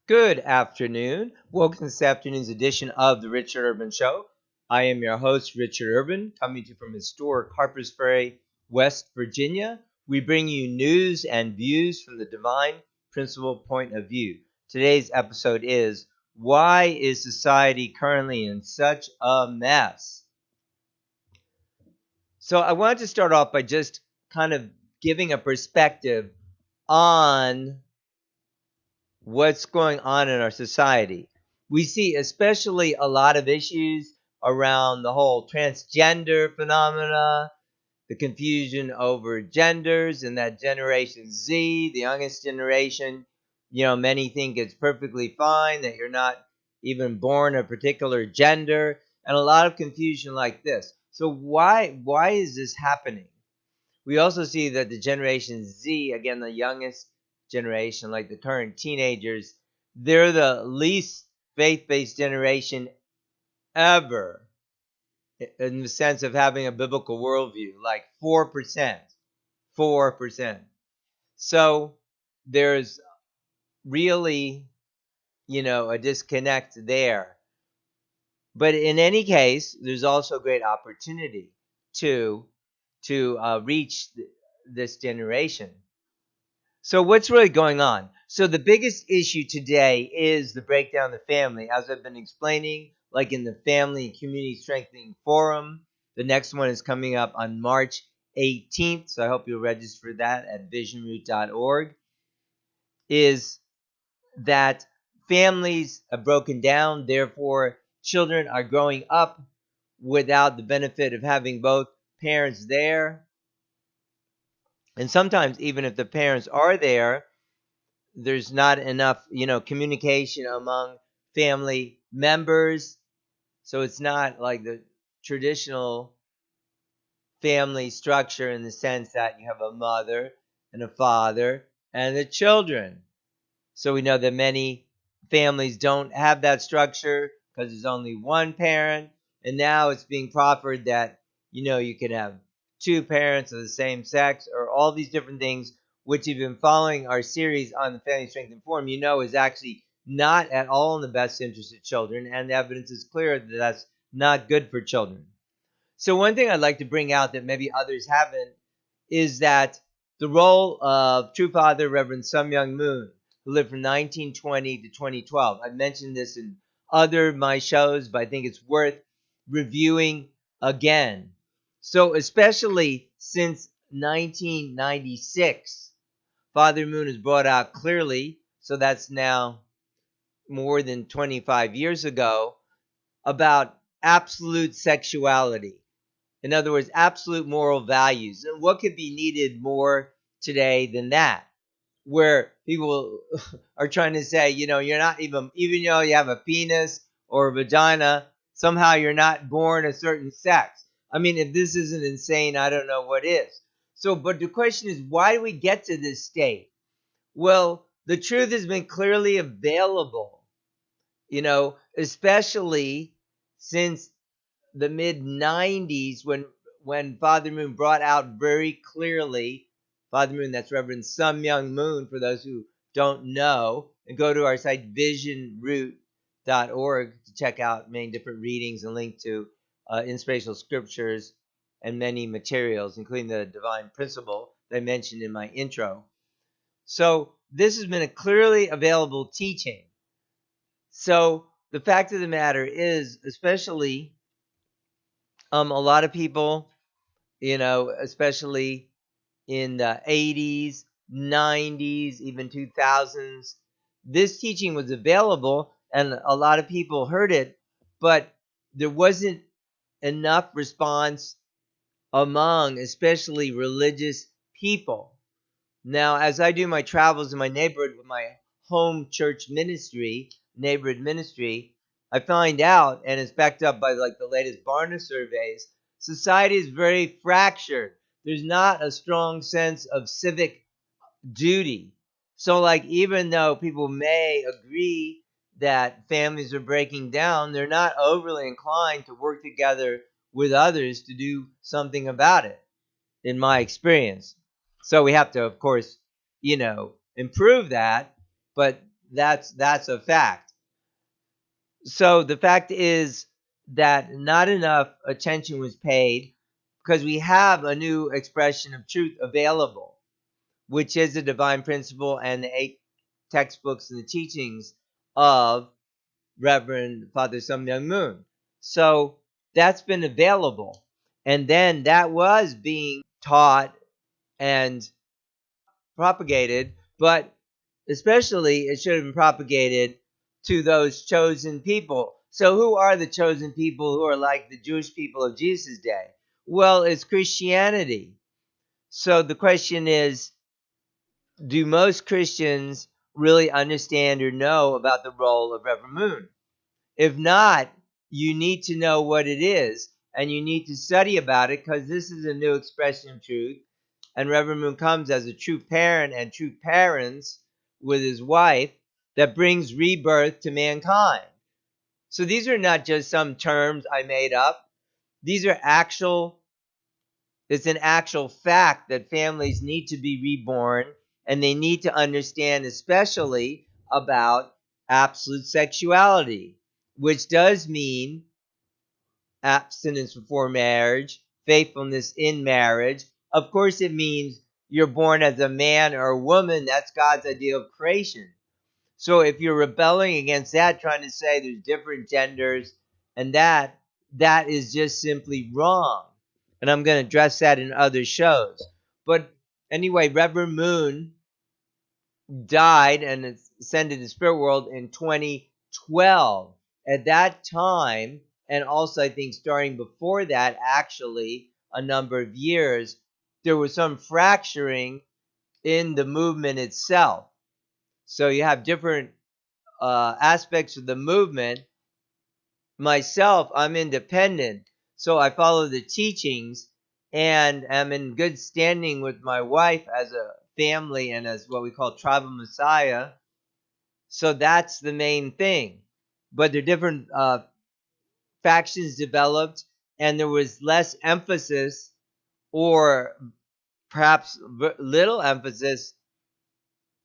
Good afternoon. Welcome to this afternoon's edition of the Richard Urban Show. I am your host, Richard Urban, coming to you from historic Harpers Ferry, West Virginia. We bring you news and views from the divine principle point of view. Today's episode is Why is Society Currently in Such a Mess? So I wanted to start off by just kind of giving a perspective on what's going on in our society. We see especially a lot of issues around the whole transgender phenomena, the confusion over genders and that Generation Z, the youngest generation. Many think it's perfectly fine that you're not even born a particular gender, and a lot of confusion like this. So why is this happening? We also see that the Generation Z, again, the youngest generation, like the current teenagers, they're the least faith-based generation ever in the sense of having a biblical worldview, like 4%. 4%. So there's really, a disconnect there. But in any case, there's also great opportunity to reach this generation. So what's really going on? So the biggest issue today is the breakdown of the family. As I've been explaining, like in the Family and Community Strengthening Forum, the next one is coming up on March 18th. So I hope you'll register for that at visionroot.org. Is that families have broken down, therefore children are growing up without the benefit of having both parents there. And sometimes even if the parents are there, there's not enough, communication among family members. So it's not like the traditional family structure in the sense that you have a mother and a father and the children. So we know that many families don't have that structure because there's only one parent. And now it's being proffered that, you can have two parents of the same sex or all these different things, which you've been following our series on the Family Strength and Forum, is actually not at all in the best interest of children. And the evidence is clear that that's not good for children. So one thing I'd like to bring out that maybe others haven't is that the role of True Father Reverend Sun Myung Moon, who lived from 1920 to 2012. I've mentioned this in other my shows, but I think it's worth reviewing again. So especially since 1996, Father Moon has brought out clearly, so that's now more than 25 years ago, about absolute sexuality. In other words, absolute moral values. And what could be needed more today than that? Where people are trying to say, you're not even though you have a penis or a vagina, somehow you're not born a certain sex. I mean, if this isn't insane, I don't know what is. So, but the question is, why do we get to this state? Well, the truth has been clearly available, especially since the mid 90s when Father Moon brought out very clearly, Father Moon, that's Reverend Sun Myung Moon, for those who don't know, and go to our site visionroot.org to check out many different readings and link to inspirational scriptures and many materials, including the divine principle that I mentioned in my intro. So this has been a clearly available teaching. So the fact of the matter is, especially a lot of people, especially in the 80s, 90s, even 2000s, this teaching was available and a lot of people heard it, but there wasn't enough response among especially religious people. Now, as I do my travels in my neighborhood with my home church ministry, neighborhood ministry, I find out, and it's backed up by like the latest Barna surveys, society is very fractured. There's not a strong sense of civic duty. So like even though people may agree that families are breaking down, they're not overly inclined to work together with others to do something about it, in my experience. So we have to, of course, improve that. But That's a fact. So the fact is that not enough attention was paid because we have a new expression of truth available, which is the divine principle and the 8 textbooks and the teachings of Reverend Father Sun Myung Moon. So that's been available. And then that was being taught and propagated, but especially it should have been propagated to those chosen people. So who are the chosen people who are like the Jewish people of Jesus' day? Well, it's Christianity. So the question is, do most Christians really understand or know about the role of Reverend Moon? If not, you need to know what it is and you need to study about it because this is a new expression of truth. And Reverend Moon comes as a true parent and true parents with his wife that brings rebirth to mankind. So these are not just some terms I made up. These are it's an actual fact that families need to be reborn and they need to understand especially about absolute sexuality, which does mean abstinence before marriage, faithfulness in marriage. Of course, it means you're born as a man or a woman. That's God's idea of creation. So if you're rebelling against that, trying to say there's different genders and that is just simply wrong. And I'm going to address that in other shows. But anyway, Reverend Moon died and ascended to the spirit world in 2012. At that time, and also I think starting before that, actually, a number of years, there was some fracturing in the movement itself. So you have different aspects of the movement. Myself, I'm independent, so I follow the teachings and am in good standing with my wife as a family and as what we call tribal messiah. So that's the main thing. But there are different factions developed, and there was less emphasis, or perhaps little emphasis,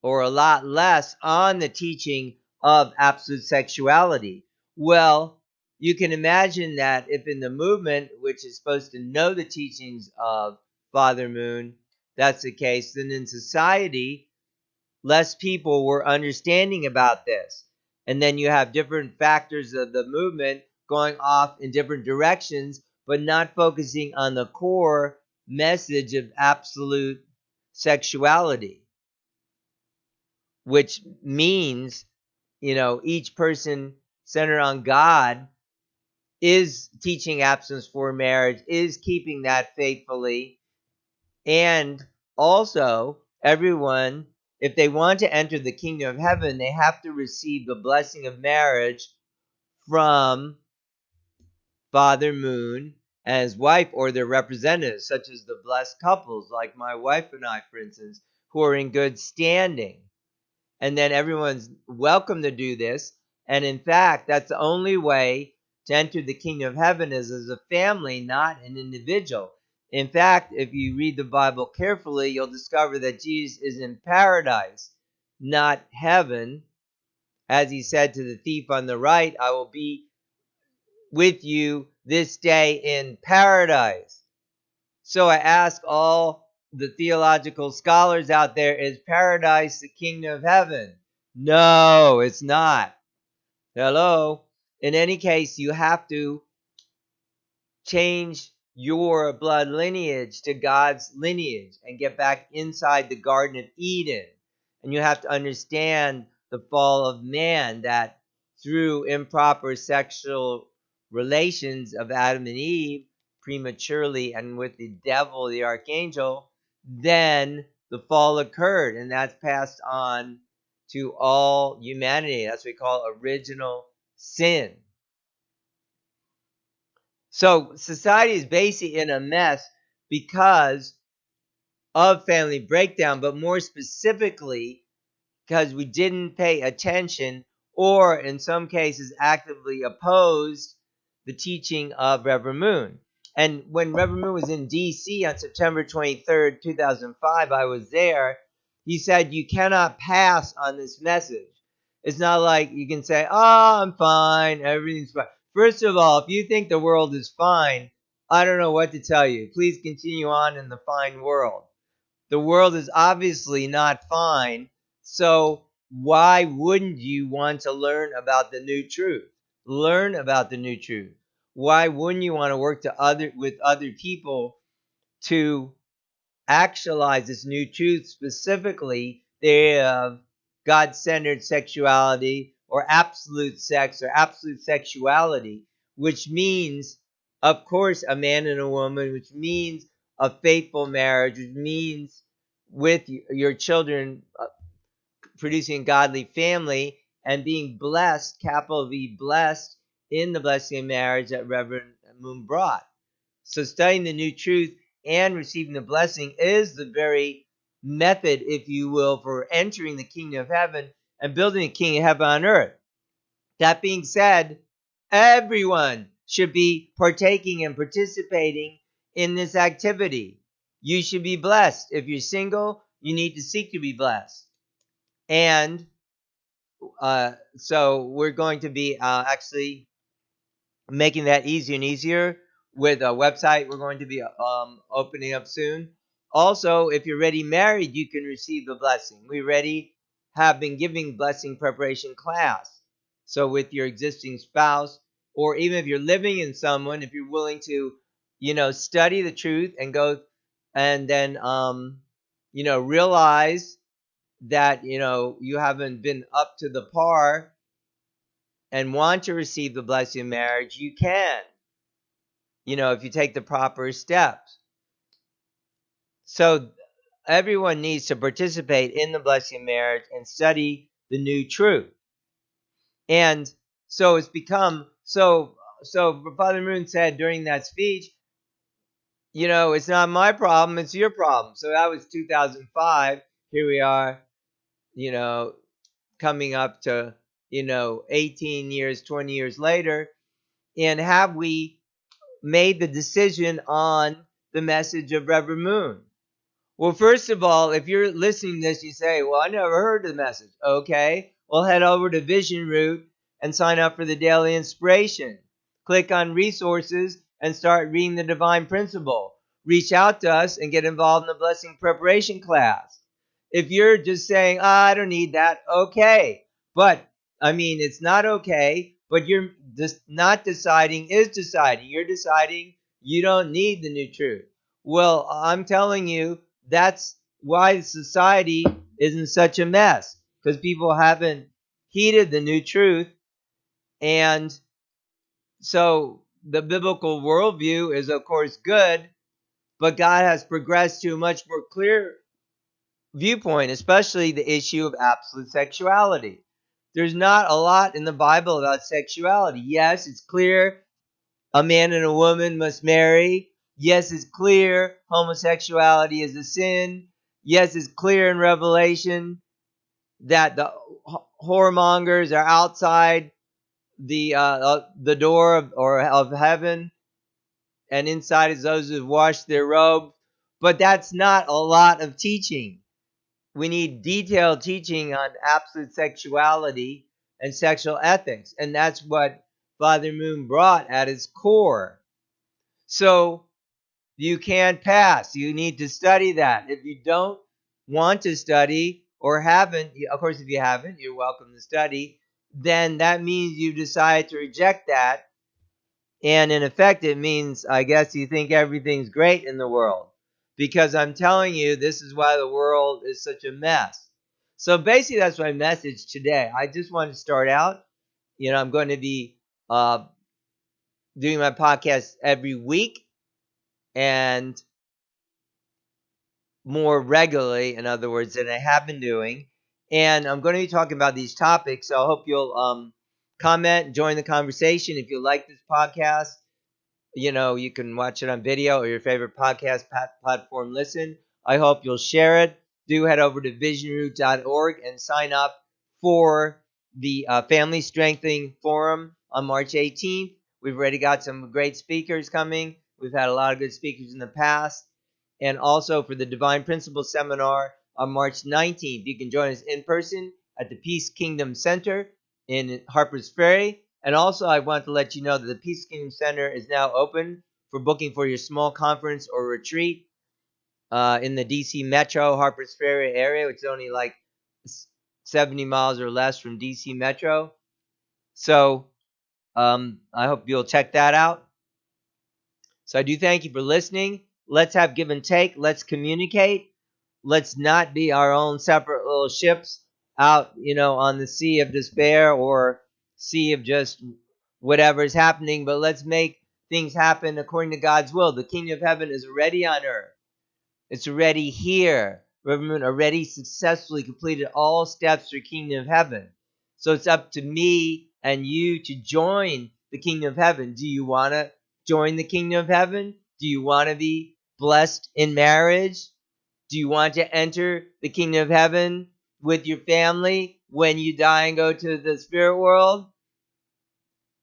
or a lot less on the teaching of absolute sexuality. Well, you can imagine that if in the movement, which is supposed to know the teachings of Father Moon, that's the case, then in society, less people were understanding about this. And then you have different factors of the movement going off in different directions, but not focusing on the core message of absolute sexuality, which means, each person centered on God is teaching abstinence for marriage, is keeping that faithfully. And also, everyone, if they want to enter the kingdom of heaven, they have to receive the blessing of marriage from Father Moon and his wife or their representatives, such as the blessed couples, like my wife and I, for instance, who are in good standing. And then everyone's welcome to do this. And in fact, that's the only way to enter the kingdom of heaven is as a family, not an individual. In fact, if you read the Bible carefully, you'll discover that Jesus is in paradise, not heaven. As he said to the thief on the right, I will be with you this day in paradise. So I ask all the theological scholars out there, is paradise the kingdom of heaven? No, it's not. Hello? In any case, you have to change your blood lineage to God's lineage and get back inside the Garden of Eden. And you have to understand the fall of man, that through improper sexual relations of Adam and Eve prematurely and with the devil, the archangel, then the fall occurred, and that's passed on to all humanity. That's what we call original sin. So society is basically in a mess because of family breakdown, but more specifically because we didn't pay attention or in some cases actively opposed the teaching of Reverend Moon. And when Reverend Moon was in DC on September 23rd, 2005, I was there. He said, you cannot pass on this message. It's not like you can say, oh, I'm fine, everything's fine. First of all, if you think the world is fine, I don't know what to tell you. Please continue on in the fine world. The world is obviously not fine, so why wouldn't you want to learn about the new truth? Learn about the new truth. Why wouldn't you want to work with other people to actualize this new truth, specifically the God-centered sexuality or absolute sex or absolute sexuality, which means, of course, a man and a woman, which means a faithful marriage, which means with your children producing a godly family and being blessed, capital V, blessed in the blessing of marriage that Reverend Moon brought. So studying the new truth and receiving the blessing is the very method, if you will, for entering the kingdom of heaven and building the kingdom of heaven on earth. That being said, everyone should be partaking and participating in this activity. You should be blessed. If you're single, you need to seek to be blessed. And so we're going to be actually making that easier and easier with a website we're going to be opening up soon. Also, if you're already married, you can receive the blessing. We already have been giving blessing preparation class. So with your existing spouse, or even if you're living in someone, if you're willing to, study the truth and go and then, realize that, you haven't been up to the par and want to receive the blessing of marriage, you can, if you take the proper steps. So everyone needs to participate in the blessing of marriage and study the new truth. And so it's become so Father Moon said during that speech, it's not my problem, it's your problem. So that was 2005. Here we are, coming up to, 18 years, 20 years later. And have we made the decision on the message of Reverend Moon? Well, first of all, if you're listening to this, you say, well, I never heard the message. Okay, well, head over to Vision Root and sign up for the daily inspiration. Click on resources and start reading the divine principle. Reach out to us and get involved in the blessing preparation class. If you're just saying, I don't need that, okay. But, it's not okay, but you're just not deciding is deciding. You're deciding you don't need the new truth. Well, I'm telling you, that's why society is in such a mess, because people haven't heeded the new truth. And so the biblical worldview is, of course, good, but God has progressed to a much more clear viewpoint, especially the issue of absolute sexuality. There's not a lot in the Bible about sexuality. Yes, it's clear a man and a woman must marry. Yes, it's clear homosexuality is a sin. Yes, it's clear in Revelation that the whoremongers are outside the door of heaven, and inside is those who have washed their robes. But that's not a lot of teaching. We need detailed teaching on absolute sexuality and sexual ethics, and that's what Father Moon brought at its core. So you can't pass. You need to study that. If you don't want to study or haven't, of course, if you haven't, you're welcome to study, then that means you decide to reject that. And in effect, it means, I guess, you think everything's great in the world. Because I'm telling you, this is why the world is such a mess. So basically, that's my message today. I just want to start out. I'm going to be doing my podcast every week and more regularly, in other words, than I have been doing. And I'm going to be talking about these topics. So I hope you'll comment, join the conversation. If you like this podcast, you can watch it on video or your favorite podcast platform. Listen. I hope you'll share it. Do head over to visionroot.org and sign up for the Family Strengthening Forum on March 18th. We've already got some great speakers coming. We've had a lot of good speakers in the past. And also for the Divine Principles Seminar on March 19th. You can join us in person at the Peace Kingdom Center in Harpers Ferry. And also, I want to let you know that the Peace Kingdom Center is now open for booking for your small conference or retreat in the DC Metro Harpers Ferry area, which is only like 70 miles or less from DC Metro. So I hope you'll check that out. So I do thank you for listening. Let's have give and take. Let's communicate. Let's not be our own separate little ships out, on the sea of despair or sea of just whatever is happening, but let's make things happen according to God's will. The kingdom of heaven is already on earth. It's already here. Reverend already successfully completed all steps for kingdom of heaven. So it's up to me and you to join the kingdom of heaven. Do you want to join the kingdom of heaven? Do you want to be blessed in marriage? Do you want to enter the kingdom of heaven with your family when you die and go to the spirit world?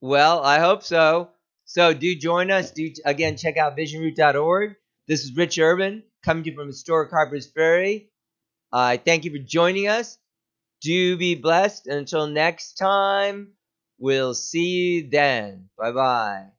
Well, I hope so. So do join us. Do again, check out visionroot.org. This is Rich Urban coming to you from historic Harpers Ferry. I thank you for joining us. Do be blessed. Until next time, we'll see you then. Bye-bye.